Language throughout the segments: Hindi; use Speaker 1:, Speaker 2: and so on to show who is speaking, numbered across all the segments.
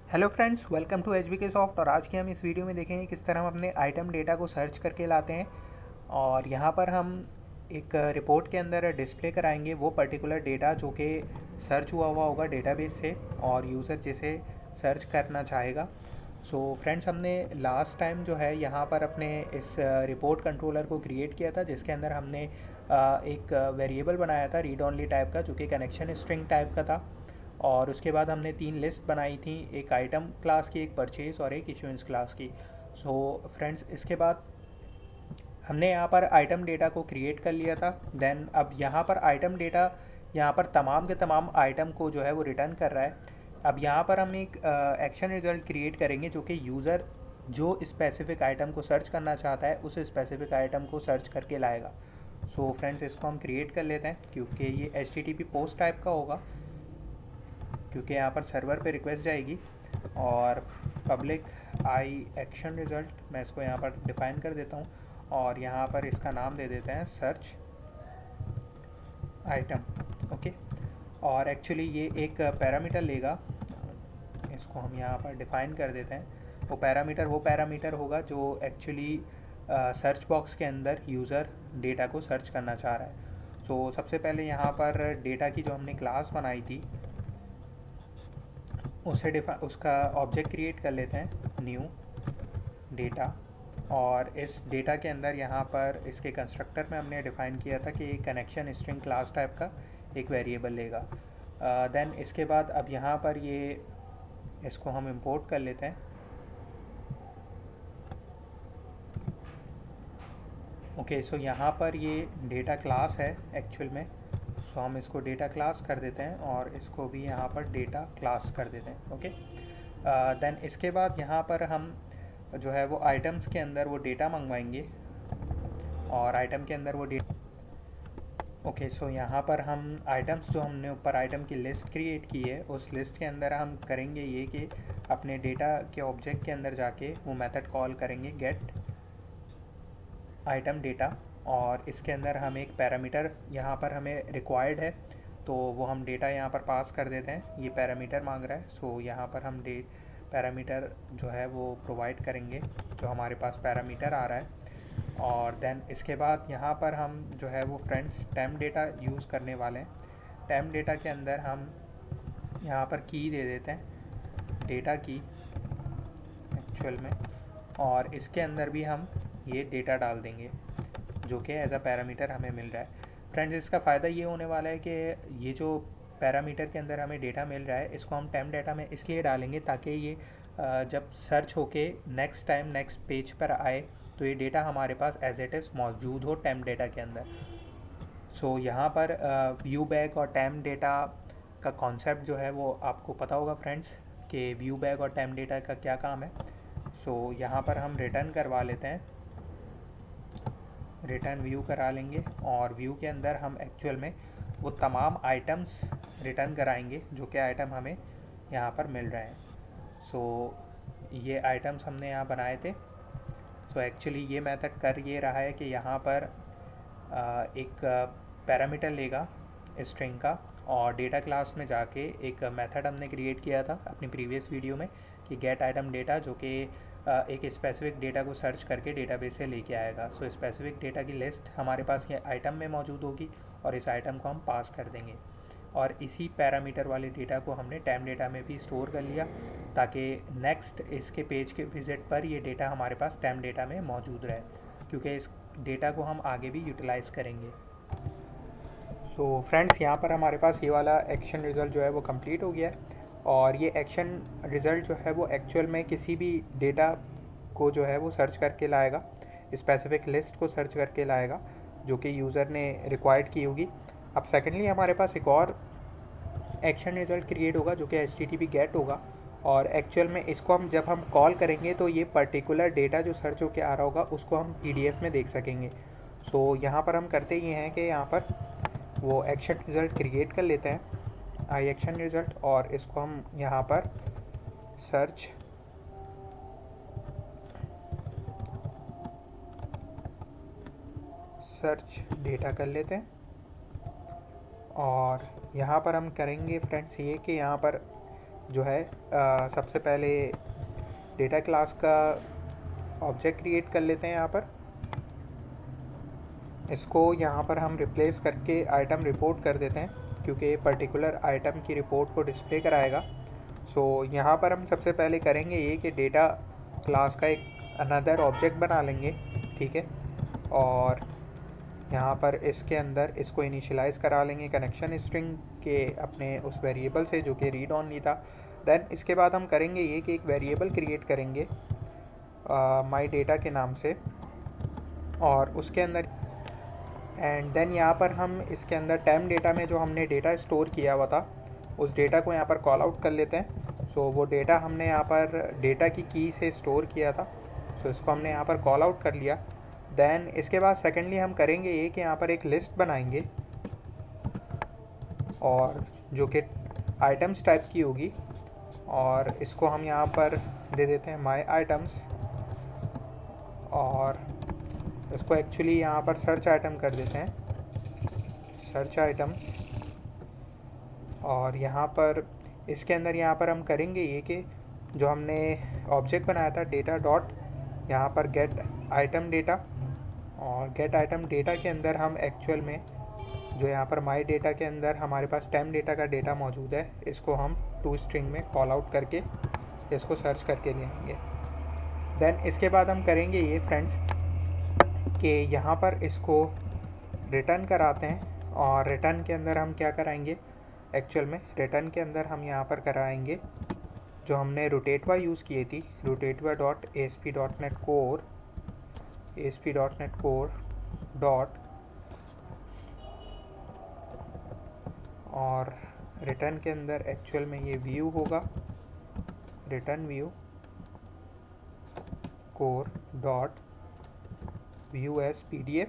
Speaker 1: Hello friends, welcome to H B K soft. और आज की हम इस वीडियो में देखेंगे किस तरह हम अपने आइटम डेटा को सर्च करके लाते हैं। और यहाँ पर हम एक रिपोर्ट के अंदर डिस्प्ले कराएंगे वो पर्टिकुलर डेटा जो कि सर्च हुआ हुआ होगा डेटाबेस से और यूज़र जिसे सर्च करना चाहेगा। सो फ्रेंड्स, हमने लास्ट टाइम जो है यहाँ पर अपने इस रिपोर्ट कंट्रोलर को क्रिएट किया था, जिसके अंदर हमने एक वेरिएबल बनाया था रीड ओनली टाइप का, जो कि कनेक्शन स्ट्रिंग टाइप का था। और उसके बाद हमने 3 लिस्ट बनाई थी, एक आइटम क्लास की, एक परचेज़ और एक इशुएंस क्लास की। सो फ्रेंड्स, इसके बाद हमने यहाँ पर आइटम डेटा को क्रिएट कर लिया था। देन अब यहाँ पर आइटम डेटा यहाँ पर तमाम के तमाम आइटम को जो है वो रिटर्न कर रहा है। अब यहाँ पर हम एक एक्शन रिजल्ट क्रिएट करेंगे जो कि यूज़र जो स्पेसिफिक आइटम को सर्च करना चाहता है उस स्पेसिफिक आइटम को सर्च करके लाएगा। सो फ्रेंड्स, इसको हम क्रिएट कर लेते हैं क्योंकि ये HTTP पोस्ट टाइप का होगा, क्योंकि यहाँ पर सर्वर पे रिक्वेस्ट जाएगी। और पब्लिक आई एक्शन रिज़ल्ट मैं इसको यहाँ पर डिफ़ाइन कर देता हूँ और यहाँ पर इसका नाम दे देते हैं सर्च आइटम। ओके। और एक्चुअली ये एक पैरामीटर लेगा, इसको हम यहाँ पर डिफ़ाइन कर देते हैं। वो पैरामीटर होगा जो एक्चुअली सर्च बॉक्स के अंदर यूज़र डेटा को सर्च करना चाह रहा है। सो सबसे पहले यहाँ पर डेटा की जो हमने क्लास बनाई थी उसका ऑब्जेक्ट क्रिएट कर लेते हैं, न्यू डेटा। और इस डेटा के अंदर यहाँ पर इसके कंस्ट्रक्टर में हमने डिफ़ाइन किया था कि कनेक्शन स्ट्रिंग क्लास टाइप का एक वेरिएबल लेगा। देन इसके बाद अब यहाँ पर इसको हम इंपोर्ट कर लेते हैं। ओके, सो यहाँ पर ये डेटा क्लास है एक्चुअल में। सो हम इसको डेटा क्लास कर देते हैं और इसको भी यहाँ पर डेटा क्लास कर देते हैं। ओके। देन इसके बाद यहाँ पर हम जो है वो आइटम्स के अंदर वो डेटा मंगवाएंगे और आइटम के अंदर वो डेटा। ओके, सो यहाँ पर हम आइटम्स जो हमने ऊपर आइटम की लिस्ट क्रिएट की है उस लिस्ट के अंदर हम करेंगे ये कि अपने डेटा के ऑब्जेक्ट के अंदर जाके वो मेथड कॉल करेंगे गेट आइटम डेटा। और इसके अंदर हम एक पैरामीटर यहाँ पर हमें रिक्वायर्ड है, तो वो हम डेटा यहाँ पर पास कर देते हैं। ये पैरामीटर मांग रहा है, सो यहाँ पर हम पैरामीटर जो है वो प्रोवाइड करेंगे, जो हमारे पास पैरामीटर आ रहा है। और देन इसके बाद यहाँ पर हम जो है वो फ्रेंड्स टेम्प डेटा यूज़ करने वाले हैं। टेम्प डेटा के अंदर हम यहाँ पर की दे देते हैं, डेटा की एक्चुअल में। और इसके अंदर भी हम ये डेटा डाल देंगे जो कि एज अ पैरामीटर हमें मिल रहा है। फ्रेंड्स, इसका फ़ायदा ये होने वाला है कि ये जो पैरामीटर के अंदर हमें डेटा मिल रहा है इसको हम टेम्प डेटा में इसलिए डालेंगे ताकि ये जब सर्च होके नेक्स्ट टाइम नेक्स्ट पेज पर आए तो ये डेटा हमारे पास एज इट इज़ मौजूद हो टेम्प डेटा के अंदर। सो यहाँ पर व्यू बैक और टेम्प डेटा का कॉन्सेप्ट जो है वो आपको पता होगा फ्रेंड्स, कि व्यू बैक और टेम्प डेटा का क्या काम है। सो यहाँ पर हम रिटर्न करवा लेते हैं, रिटर्न व्यू करा लेंगे और व्यू के अंदर हम एक्चुअल में वो तमाम आइटम्स रिटर्न कराएंगे जो कि आइटम हमें यहाँ पर मिल रहे हैं। सो ये आइटम्स हमने यहाँ बनाए थे। सो एक्चुअली ये मेथड कर ये रहा है कि यहाँ पर एक पैरामीटर लेगा स्ट्रिंग का और डेटा क्लास में जाके एक मेथड हमने क्रिएट किया था अपनी प्रीवियस वीडियो में कि गेट आइटम डेटा, जो कि एक स्पेसिफिक डेटा को सर्च करके डेटाबेस से लेके आएगा। सो स्पेसिफिक डेटा की लिस्ट हमारे पास ये आइटम में मौजूद होगी और इस आइटम को हम पास कर देंगे। और इसी पैरामीटर वाले डेटा को हमने टेम्प डेटा में भी स्टोर कर लिया ताकि नेक्स्ट इसके पेज के विज़िट पर ये डेटा हमारे पास टेम्प डेटा में मौजूद रहे, क्योंकि इस डेटा को हम आगे भी यूटिलाइज़ करेंगे। सो फ्रेंड्स, यहाँ पर हमारे पास ये वाला एक्शन रिज़ल्ट जो है वो कंप्लीट हो गया है। और ये एक्शन रिज़ल्ट जो है वो एक्चुअल में किसी भी डेटा को जो है वो सर्च करके लाएगा, स्पेसिफिक लिस्ट को सर्च करके लाएगा जो कि यूज़र ने रिक्वायर्ड की होगी। अब सेकेंडली हमारे पास एक और एक्शन रिज़ल्ट क्रिएट होगा जो कि HTTP गेट होगा। और एक्चुअल में इसको हम जब हम कॉल करेंगे तो ये पर्टिकुलर डेटा जो सर्च होकर आ रहा होगा उसको हम PDF में देख सकेंगे। सो यहाँ पर हम करते ये हैं कि यहाँ पर वो एक्शन रिज़ल्ट क्रिएट कर लेते हैं, आई एक्शन रिज़ल्ट, और इसको हम यहाँ पर सर्च डेटा कर लेते हैं। और यहाँ पर हम करेंगे फ्रेंड्स ये कि यहाँ पर जो है सबसे पहले डेटा क्लास का ऑब्जेक्ट क्रिएट कर लेते हैं। यहाँ पर इसको यहाँ पर हम रिप्लेस करके आइटम रिपोर्ट कर देते हैं, क्योंकि पर्टिकुलर आइटम की रिपोर्ट को डिस्प्ले कराएगा। सो यहाँ पर हम सबसे पहले करेंगे ये कि डेटा क्लास का एक अनदर ऑब्जेक्ट बना लेंगे, ठीक है। और यहाँ पर इसके अंदर इसको इनिशियलाइज़ करा लेंगे कनेक्शन स्ट्रिंग के अपने उस वेरिएबल से जो कि रीड ऑनली था। देन इसके बाद हम करेंगे ये कि एक वेरिएबल क्रिएट करेंगे माई डेटा के नाम से, और उसके अंदर एंड देन यहाँ पर हम इसके अंदर टेम डेटा में जो हमने डेटा स्टोर किया हुआ था उस डेटा को यहाँ पर कॉल आउट कर लेते हैं। सो वो डेटा हमने यहाँ पर डेटा की से स्टोर किया था, सो इसको हमने यहाँ पर कॉल आउट कर लिया। देन इसके बाद सेकेंडली हम करेंगे ये कि यहाँ पर एक लिस्ट बनाएंगे, और जो कि आइटम्स टाइप की होगी, और इसको हम यहाँ पर दे देते हैं माई आइटम्स, और इसको एक्चुअली यहाँ पर सर्च आइटम कर देते हैं, सर्च आइटम्स। और यहाँ पर इसके अंदर यहाँ पर हम करेंगे ये कि जो हमने ऑब्जेक्ट बनाया था डेटा डॉट यहाँ पर गेट आइटम डेटा, और गेट आइटम डेटा के अंदर हम एक्चुअल में जो यहाँ पर माई डेटा के अंदर हमारे पास टेम डेटा का डेटा मौजूद है, इसको हम टू स्ट्रिंग में कॉल आउट करके इसको सर्च करके ले आएंगे। देन इसके बाद हम करेंगे ये फ्रेंड्स कि यहाँ पर इसको रिटर्न कराते हैं, और रिटर्न के अंदर हम क्या कराएंगे, एक्चुअल में रिटर्न के अंदर हम यहाँ पर कराएंगे जो हमने रोटेटवा यूज़ की थी, रोटेटवा डॉट ASP.NET Core डॉट, और रिटर्न के अंदर एक्चुअल में ये व्यू होगा, return view core dot view as PDF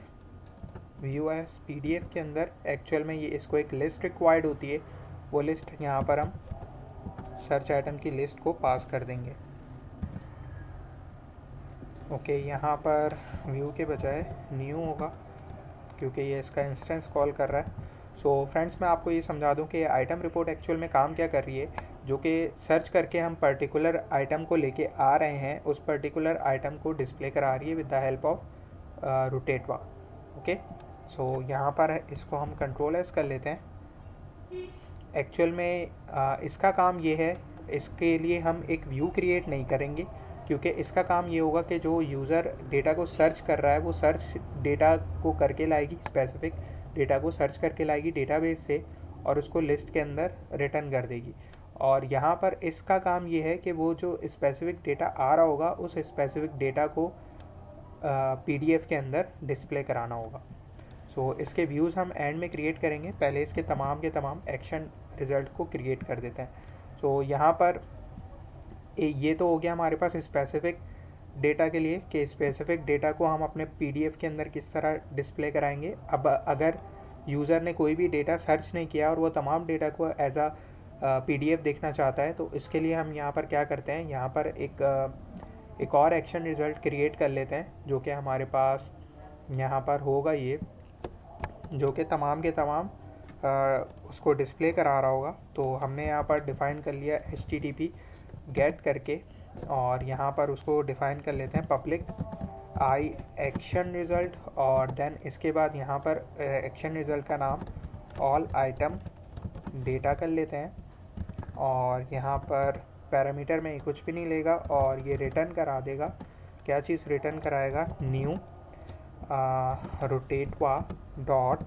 Speaker 1: के अंदर एक्चुअल में ये इसको एक लिस्ट रिक्वायर्ड होती है, वो लिस्ट यहाँ पर हम सर्च आइटम की लिस्ट को पास कर देंगे। ओके, यहाँ पर व्यू के बजाय न्यू होगा क्योंकि ये इसका इंस्टेंस कॉल कर रहा है। सो फ्रेंड्स, मैं आपको ये समझा दूँ कि आइटम रिपोर्ट एक्चुअल में काम क्या कर रही है, जो कि सर्च करके हम पर्टिकुलर आइटम को लेके आ रहे हैं, उस पर्टिकुलर आइटम को डिस्प्ले करा रही है with the help of Rotativa. Okay, so यहाँ पर इसको हम कंट्रोल एस कर लेते हैं। एक्चुअल में इसका काम ये है, इसके लिए हम एक व्यू क्रिएट नहीं करेंगे, क्योंकि इसका काम ये होगा कि जो यूज़र डेटा को सर्च कर रहा है वो सर्च डेटा को करके लाएगी, स्पेसिफिक डेटा को सर्च करके लाएगी डेटाबेस से, और उसको लिस्ट के अंदर रिटर्न कर देगी। और यहाँ पर इसका काम ये है कि वो जो स्पेसिफिक डेटा आ रहा होगा उस स्पेसिफिक डेटा को PDF के अंदर डिस्प्ले कराना होगा। सो इसके व्यूज़ हम एंड में क्रिएट करेंगे, पहले इसके तमाम के तमाम एक्शन रिज़ल्ट को क्रिएट कर देते हैं। सो यहाँ पर ये तो हो गया हमारे पास स्पेसिफिक डेटा के लिए कि स्पेसिफिक डेटा को हम अपने PDF के अंदर किस तरह डिस्प्ले कराएंगे। अब अगर यूज़र ने कोई भी डेटा सर्च नहीं किया और वो तमाम डेटा को एज अ PDF देखना चाहता है, तो इसके लिए हम यहाँ पर क्या करते हैं, यहाँ पर एक और एक्शन रिज़ल्ट क्रिएट कर लेते हैं, जो कि हमारे पास यहाँ पर होगा ये, जो कि तमाम के तमाम उसको डिस्प्ले करा रहा होगा। तो हमने यहाँ पर डिफ़ाइन कर लिया HTTP गेट करके, और यहाँ पर उसको डिफ़ाइन कर लेते हैं पब्लिक आई एक्शन रिज़ल्ट, और देन इसके बाद यहाँ पर एक्शन रिज़ल्ट का नाम ऑल आइटम डेटा कर लेते हैं, और यहाँ पर पैरामीटर में कुछ भी नहीं लेगा, और ये रिटर्न करा देगा। क्या चीज़ रिटर्न कराएगा, new Rotativa dot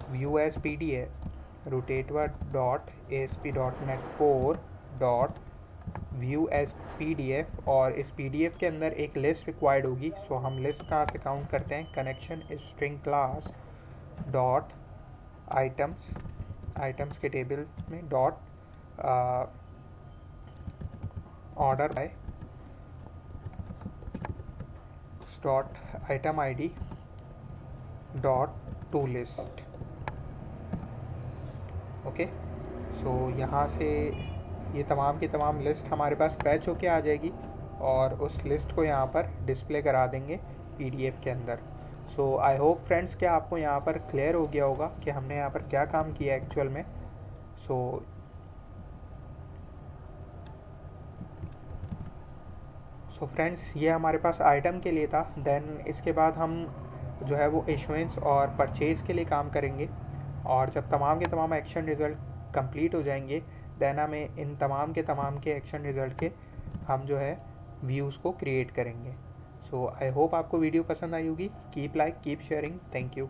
Speaker 1: view as PDF, Rotativa dot ASP.NET Core dot view as PDF, और इस PDF के अंदर एक लिस्ट रिक्वायर्ड होगी। सो हम लिस्ट कहाँ से काउंट करते हैं, connection string class dot items के टेबल में dot order by dot item ID dot to list. Okay, so यहाँ से ये तमाम की तमाम लिस्ट हमारे पास फैच होके आ जाएगी, और उस लिस्ट को यहाँ पर डिस्प्ले करा देंगे PDF के अंदर। सो आई होप फ्रेंड्स कि आपको यहाँ पर क्लियर हो गया होगा कि हमने यहाँ पर क्या काम किया एक्चुअल में। सो सो फ्रेंड्स, ये हमारे पास आइटम के लिए था। देन इसके बाद हम जो है वो इशुएंस और परचेज़ के लिए काम करेंगे, और जब तमाम के तमाम एक्शन रिज़ल्ट कंप्लीट हो जाएंगे, देन हमें इन तमाम के एक्शन रिज़ल्ट के हम जो है व्यूज़ को क्रिएट करेंगे। सो आई होप आपको वीडियो पसंद आई होगी। Keep like, keep sharing. Thank you.